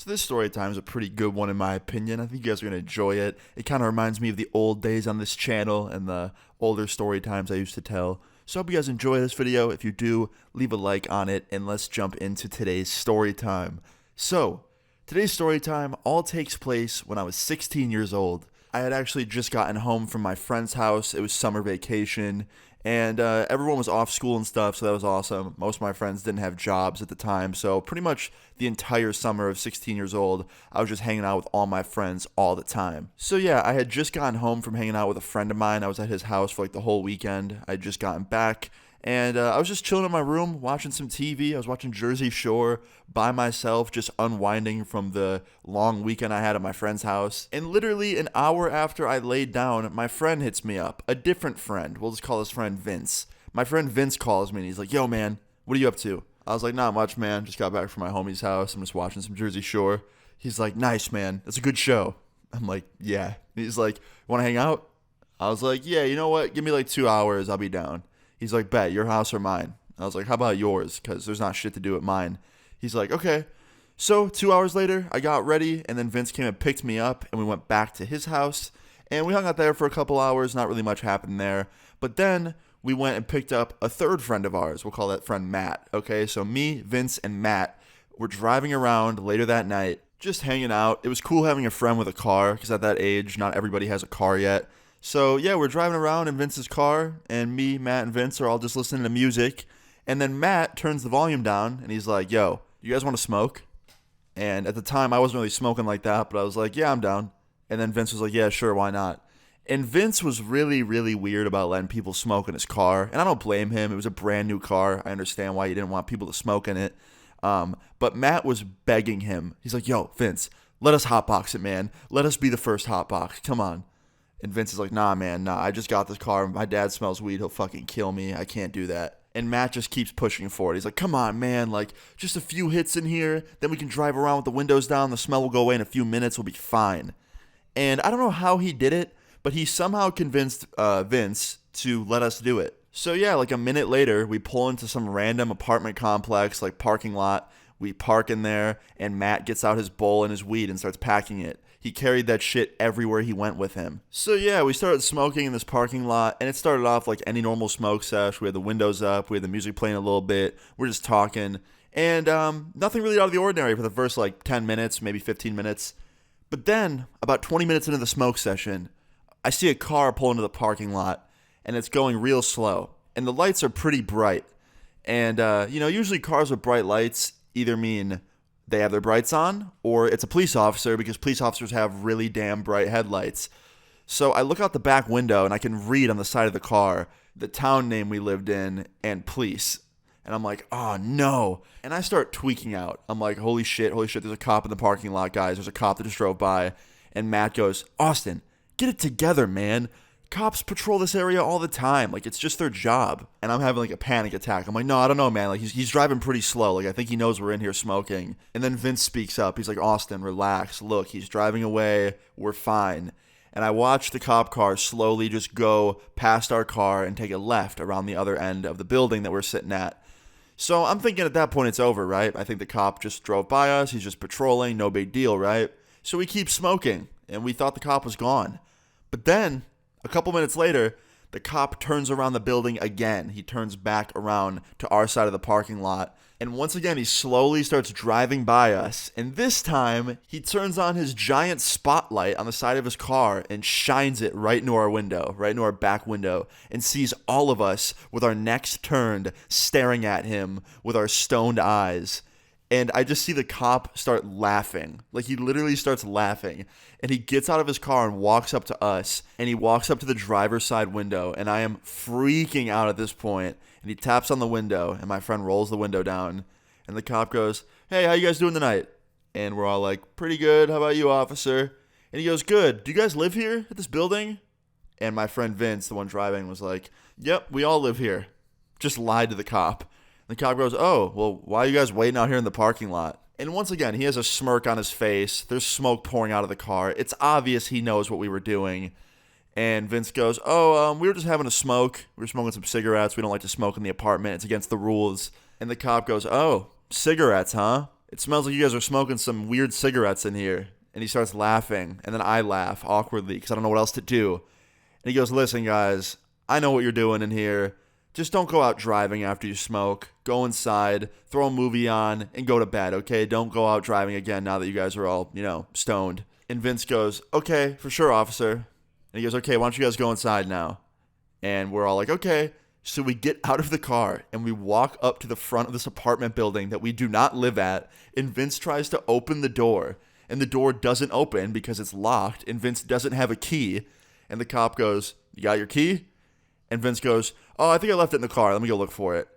So this story time is a pretty good one in my opinion. I think you guys are going to enjoy it. It kind of reminds me of the old days on this channel and the older story times I used to tell. So I hope you guys enjoy this video. If you do, leave a like on it and let's jump into today's story time. So, today's story time all takes place when I was 16 years old. I had actually just gotten home from my friend's house. It was summer vacation, and everyone was off school and stuff, so that was awesome. Most of my friends didn't have jobs at the time, so pretty much the entire summer of 16 years old, I was just hanging out with all my friends all the time. So yeah, I had just gotten home from hanging out with a friend of mine. I was at his house for like the whole weekend. I had just gotten back. And I was just chilling in my room, watching some TV. I was watching Jersey Shore by myself, just unwinding from the long weekend I had at my friend's house. And literally an hour after I laid down, my friend hits me up. A different friend. We'll just call his friend Vince. My friend Vince calls me and he's like, "Yo, man, what are you up to?" I was like, "Not much, man. Just got back from my homie's house. I'm just watching some Jersey Shore." He's like, "Nice, man. That's a good show." I'm like, "Yeah." And he's like, "Want to hang out?" I was like, "Yeah, you know what? Give me like 2 hours. I'll be down." He's like, "Bet, your house or mine?" I was like, "How about yours? Because there's not shit to do at mine." He's like, "Okay." So 2 hours later, I got ready, and then Vince came and picked me up, and we went back to his house, and we hung out there for a couple hours. Not really much happened there. But then we went and picked up a third friend of ours. We'll call that friend Matt. Okay, so me, Vince, and Matt were driving around later that night, just hanging out. It was cool having a friend with a car, because at that age, not everybody has a car yet. So, yeah, we're driving around in Vince's car, and me, Matt, and Vince are all just listening to music. And then Matt turns the volume down, and he's like, "Yo, you guys want to smoke?" And at the time, I wasn't really smoking like that, but I was like, "Yeah, I'm down." And then Vince was like, "Yeah, sure, why not?" And Vince was really, really weird about letting people smoke in his car. And I don't blame him. It was a brand new car. I understand why he didn't want people to smoke in it. But Matt was begging him. He's like, "Yo, Vince, let us hotbox it, man. Let us be the first hotbox. Come on." And Vince is like, "Nah, man, nah, I just got this car. My dad smells weed. He'll fucking kill me. I can't do that." And Matt just keeps pushing for it. He's like, "Come on, man, like, just a few hits in here. Then we can drive around with the windows down. The smell will go away in a few minutes. We'll be fine." And I don't know how he did it, but he somehow convinced Vince to let us do it. So yeah, like a minute later, we pull into some random apartment complex, like parking lot. We park in there, and Matt gets out his bowl and his weed and starts packing it. He carried that shit everywhere he went with him. So yeah, we started smoking in this parking lot, and it started off like any normal smoke sesh. We had the windows up, we had the music playing a little bit, we're just talking, and nothing really out of the ordinary for the first like 10 minutes, maybe 15 minutes. But then, about 20 minutes into the smoke session, I see a car pull into the parking lot, and it's going real slow, and the lights are pretty bright. And, usually cars with bright lights either mean they have their brights on, or it's a police officer, because police officers have really damn bright headlights. So I look out the back window, and I can read on the side of the car the town name we lived in and police. And I'm like, "Oh, no." And I start tweaking out. I'm like, holy shit, there's a cop in the parking lot, guys. There's a cop that just drove by. And Matt goes, "Austin, get it together, man. Cops patrol this area all the time. Like, it's just their job." And I'm having like a panic attack. I'm like, "No, I don't know, man. Like, he's driving pretty slow. Like, I think he knows we're in here smoking." And then Vince speaks up. He's like, "Austin, relax. Look, he's driving away. We're fine." And I watch the cop car slowly just go past our car and take a left around the other end of the building that we're sitting at. So I'm thinking at that point it's over, right? I think the cop just drove by us. He's just patrolling. No big deal, right? So we keep smoking, and we thought the cop was gone. But then, a couple minutes later, the cop turns around the building again. He turns back around to our side of the parking lot. And once again, he slowly starts driving by us. And this time, he turns on his giant spotlight on the side of his car and shines it right into our window, right into our back window, and sees all of us with our necks turned, staring at him with our stoned eyes. And I just see the cop start laughing. Like, he literally starts laughing. And he gets out of his car and walks up to us. And he walks up to the driver's side window. And I am freaking out at this point. And he taps on the window. And my friend rolls the window down. And the cop goes, "Hey, how you guys doing tonight?" And we're all like, "Pretty good. How about you, officer?" And he goes, "Good. Do you guys live here at this building?" And my friend Vince, the one driving, was like, "Yep, we all live here." Just lied to the cop. The cop goes, "Oh, well, why are you guys waiting out here in the parking lot?" And once again, he has a smirk on his face. There's smoke pouring out of the car. It's obvious he knows what we were doing. And Vince goes, "Oh, we were just having a smoke. We were smoking some cigarettes. We don't like to smoke in the apartment. It's against the rules." And the cop goes, "Oh, cigarettes, huh?" It smells like you guys are smoking some weird cigarettes in here. And he starts laughing, and then I laugh awkwardly because I don't know what else to do. And he goes, listen, guys, I know what you're doing in here. Just don't go out driving after you smoke. Go inside, throw a movie on, and go to bed, okay? Don't go out driving again now that you guys are all, stoned. And Vince goes, okay, for sure, officer. And he goes, okay, why don't you guys go inside now? And we're all like, okay. So we get out of the car, and we walk up to the front of this apartment building that we do not live at, and Vince tries to open the door, and the door doesn't open because it's locked, and Vince doesn't have a key. And the cop goes, you got your key? And Vince goes, oh, I think I left it in the car. Let me go look for it.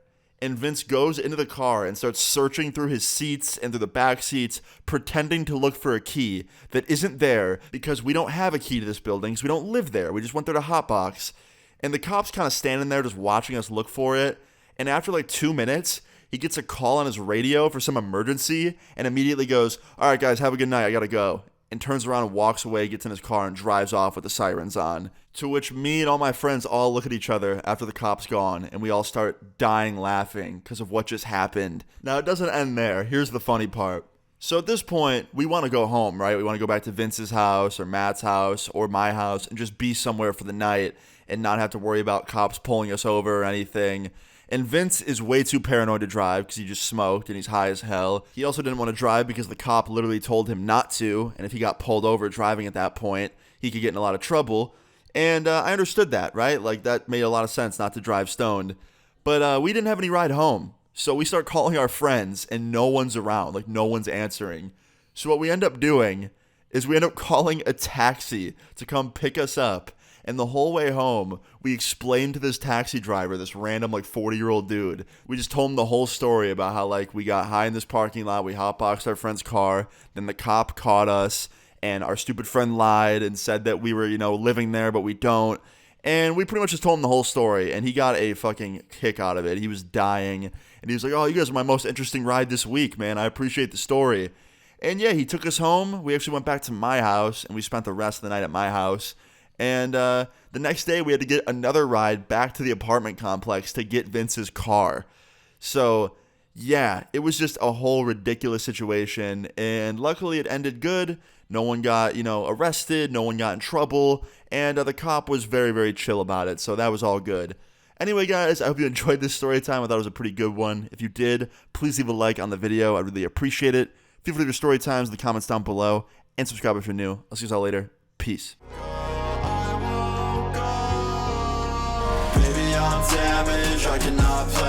And Vince goes into the car and starts searching through his seats and through the back seats, pretending to look for a key that isn't there because we don't have a key to this building because we don't live there. We just went there to Hotbox. And the cop's kind of standing there just watching us look for it. And after like 2 minutes, he gets a call on his radio for some emergency and immediately goes, all right, guys, have a good night. I got to go. And turns around and walks away, gets in his car, and drives off with the sirens on. To which me and all my friends all look at each other after the cop's gone, and we all start dying laughing because of what just happened. Now, it doesn't end there. Here's the funny part. So at this point, we want to go home, right? We want to go back to Vince's house or Matt's house or my house and just be somewhere for the night and not have to worry about cops pulling us over or anything. And Vince is way too paranoid to drive because he just smoked and he's high as hell. He also didn't want to drive because the cop literally told him not to. And if he got pulled over driving at that point, he could get in a lot of trouble. And I understood that, right? Like, that made a lot of sense not to drive stoned. But we didn't have any ride home. So we start calling our friends and no one's around. Like, no one's answering. So what we end up doing is we end up calling a taxi to come pick us up. And the whole way home, we explained to this taxi driver, this random 40-year-old dude, we just told him the whole story about how we got high in this parking lot, we hotboxed our friend's car, then the cop caught us, and our stupid friend lied and said that we were, living there, but we don't. And we pretty much just told him the whole story, and he got a fucking kick out of it. He was dying, and he was like, oh, you guys are my most interesting ride this week, man. I appreciate the story. And yeah, he took us home. We actually went back to my house, and we spent the rest of the night at my house. And the next day, we had to get another ride back to the apartment complex to get Vince's car. So, yeah, it was just a whole ridiculous situation. And luckily, it ended good. No one got, arrested. No one got in trouble. And the cop was very, very chill about it. So that was all good. Anyway, guys, I hope you enjoyed this story time. I thought it was a pretty good one. If you did, please leave a like on the video. I'd really appreciate it. Feel free to leave your story times in the comments down below. And subscribe if you're new. I'll see you all later. Peace. I'm damaged, I cannot play